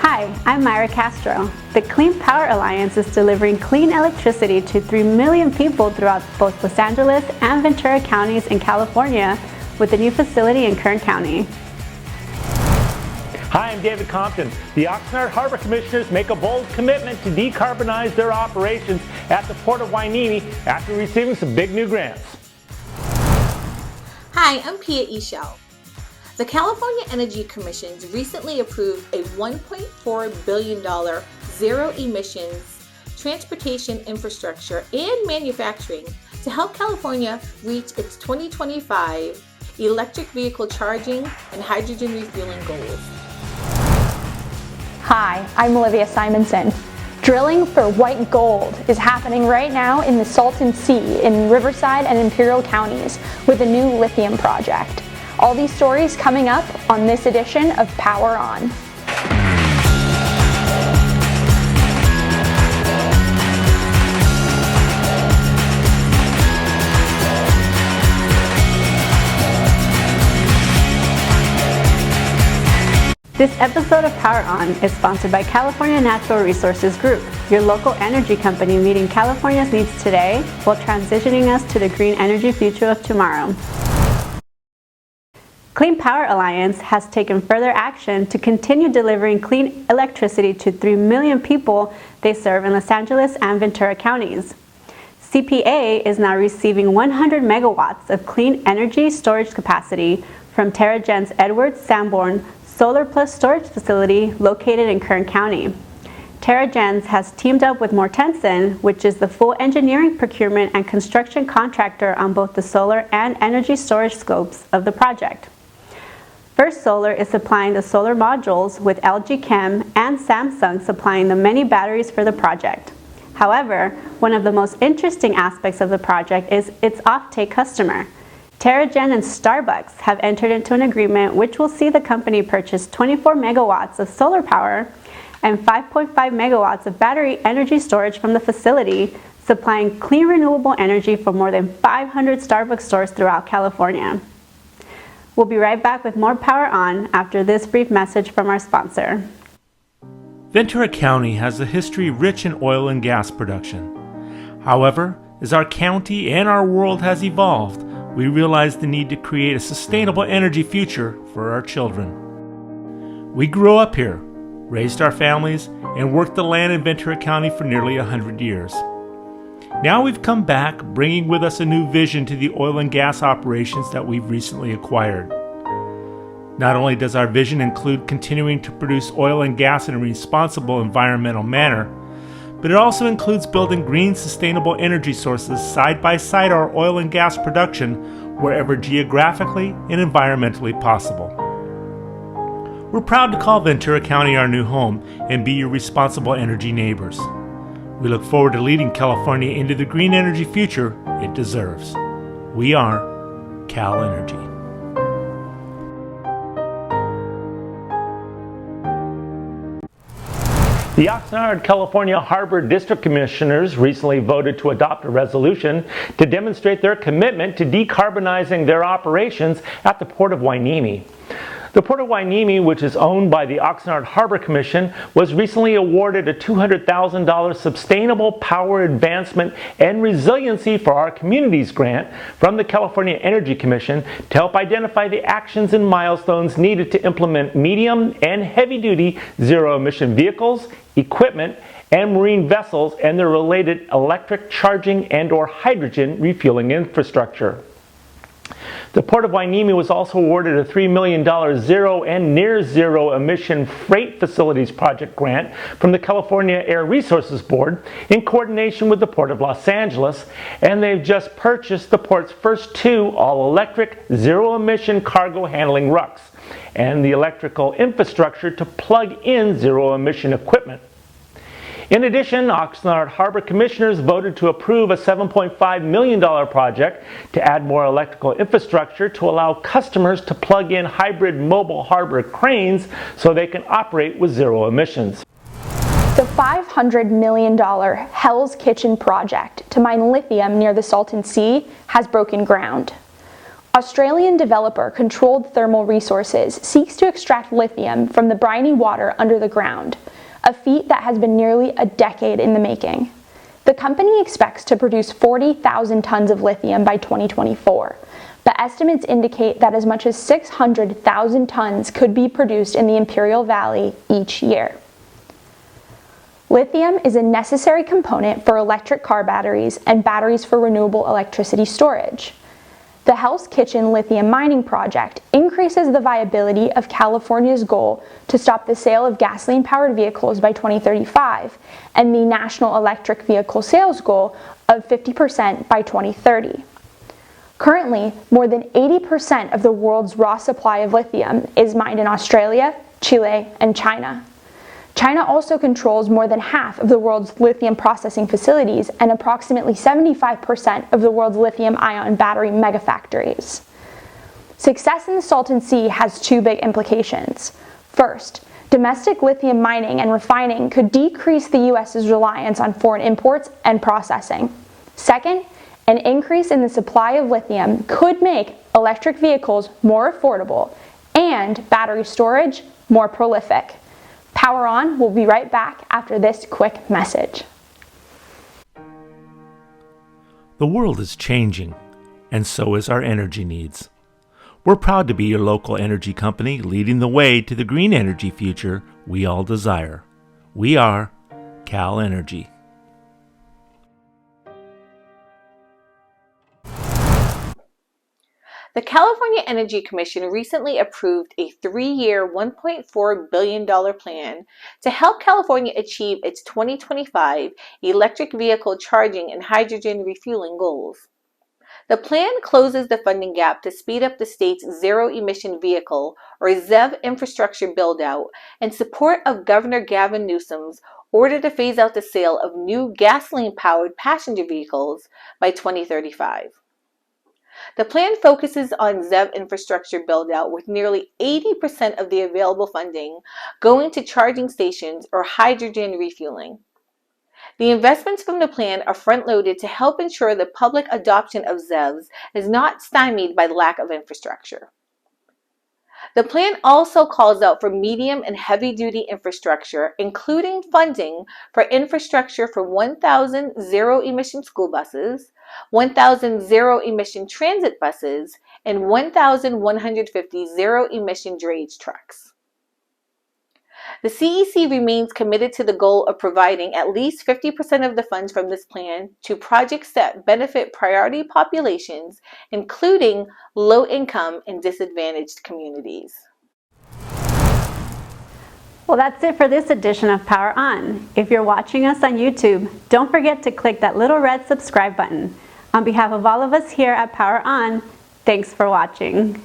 Hi, I'm Myra Castro. The Clean Power Alliance is delivering clean electricity to 3 million people throughout both Los Angeles and Ventura counties in California with a new facility in Kern County. Hi, I'm David Compton. The Oxnard Harbor Commissioners make a bold commitment to decarbonize their operations at the Port of Hueneme after receiving some big new grants. Hi, I'm Pia Ishel. The California Energy Commission recently approved a $1.4 billion zero-emissions transportation infrastructure and manufacturing to help California reach its 2025 electric vehicle charging and hydrogen refueling goals. Hi, I'm Olivia Simonson. Drilling for white gold is happening right now in the Salton Sea in Riverside and Imperial counties with a new lithium project. All these stories coming up on this edition of PowerON. This episode of PowerON is sponsored by California Natural Resources Group, your local energy company meeting California's needs today while transitioning us to the green energy future of tomorrow. Clean Power Alliance has taken further action to continue delivering clean electricity to 3 million people they serve in Los Angeles and Ventura counties. CPA is now receiving 100 megawatts of clean energy storage capacity from TerraGen's Edward Sanborn Solar Plus Storage Facility located in Kern County. TerraGens has teamed up with Mortensen, which is the full engineering, procurement, and construction contractor on both the solar and energy storage scopes of the project. First Solar is supplying the solar modules with LG Chem and Samsung supplying the many batteries for the project. However, one of the most interesting aspects of the project is its offtake customer. TerraGen and Starbucks have entered into an agreement which will see the company purchase 24 megawatts of solar power and 5.5 megawatts of battery energy storage from the facility, supplying clean renewable energy for more than 500 Starbucks stores throughout California. We'll be right back with more PowerON after this brief message from our sponsor. Ventura County has a history rich in oil and gas production. However, as our county and our world has evolved, we realize the need to create a sustainable energy future for our children. We grew up here, raised our families, and worked the land in Ventura County for nearly 100 years. Now we've come back, bringing with us a new vision to the oil and gas operations that we've recently acquired. Not only does our vision include continuing to produce oil and gas in a responsible environmental manner, but it also includes building green, sustainable energy sources side by side our oil and gas production wherever geographically and environmentally possible. We're proud to call Ventura County our new home and be your responsible energy neighbors. We look forward to leading California into the green energy future it deserves. We are Cal Energy. The Oxnard, California Harbor District Commissioners recently voted to adopt a resolution to demonstrate their commitment to decarbonizing their operations at the Port of Hueneme. The Port of Hueneme, which is owned by the Oxnard Harbor Commission, was recently awarded a $200,000 Sustainable Power Advancement and Resiliency for Our Communities grant from the California Energy Commission to help identify the actions and milestones needed to implement medium and heavy-duty zero-emission vehicles, equipment, and marine vessels and their related electric charging and/or hydrogen refueling infrastructure. The Port of Hueneme was also awarded a $3 million zero and near zero emission freight facilities project grant from the California Air Resources Board in coordination with the Port of Los Angeles, and they've just purchased the port's first 2 all-electric zero-emission cargo handling rucks and the electrical infrastructure to plug in zero-emission equipment. In addition, Oxnard Harbor Commissioners voted to approve a $7.5 million project to add more electrical infrastructure to allow customers to plug in hybrid mobile harbor cranes so they can operate with zero emissions. The $500 million Hell's Kitchen project to mine lithium near the Salton Sea has broken ground. Australian developer Controlled Thermal Resources seeks to extract lithium from the briny water under the ground, a feat that has been nearly a decade in the making. The company expects to produce 40,000 tons of lithium by 2024, but estimates indicate that as much as 600,000 tons could be produced in the Imperial Valley each year. Lithium is a necessary component for electric car batteries and batteries for renewable electricity storage. The Hell's Kitchen lithium mining project increases the viability of California's goal to stop the sale of gasoline-powered vehicles by 2035 and the national electric vehicle sales goal of 50% by 2030. Currently, more than 80% of the world's raw supply of lithium is mined in Australia, Chile, and China. China also controls more than half of the world's lithium processing facilities and approximately 75% of the world's lithium-ion battery megafactories. Success in the Salton Sea has two big implications. First, domestic lithium mining and refining could decrease the U.S.'s reliance on foreign imports and processing. Second, an increase in the supply of lithium could make electric vehicles more affordable and battery storage more prolific. PowerON will be right back after this quick message. The world is changing, and so is our energy needs. We're proud to be your local energy company leading the way to the green energy future we all desire. We are Cal Energy. The California Energy Commission recently approved a 3-year, $1.4 billion plan to help California achieve its 2025 electric vehicle charging and hydrogen refueling goals. The plan closes the funding gap to speed up the state's zero-emission vehicle, or ZEV, infrastructure build-out and support of Governor Gavin Newsom's order to phase out the sale of new gasoline-powered passenger vehicles by 2035. The plan focuses on ZEV infrastructure build-out with nearly 80% of the available funding going to charging stations or hydrogen refueling. The investments from the plan are front-loaded to help ensure the public adoption of ZEVs is not stymied by the lack of infrastructure. The plan also calls out for medium and heavy-duty infrastructure, including funding for infrastructure for 1,000 zero-emission school buses, 1,000 zero-emission transit buses, and 1,150 zero-emission drayage trucks. The CEC remains committed to the goal of providing at least 50% of the funds from this plan to projects that benefit priority populations, including low-income and disadvantaged communities. Well, that's it for this edition of Power On. If you're watching us on YouTube, don't forget to click that little red subscribe button. On behalf of all of us here at Power On, thanks for watching.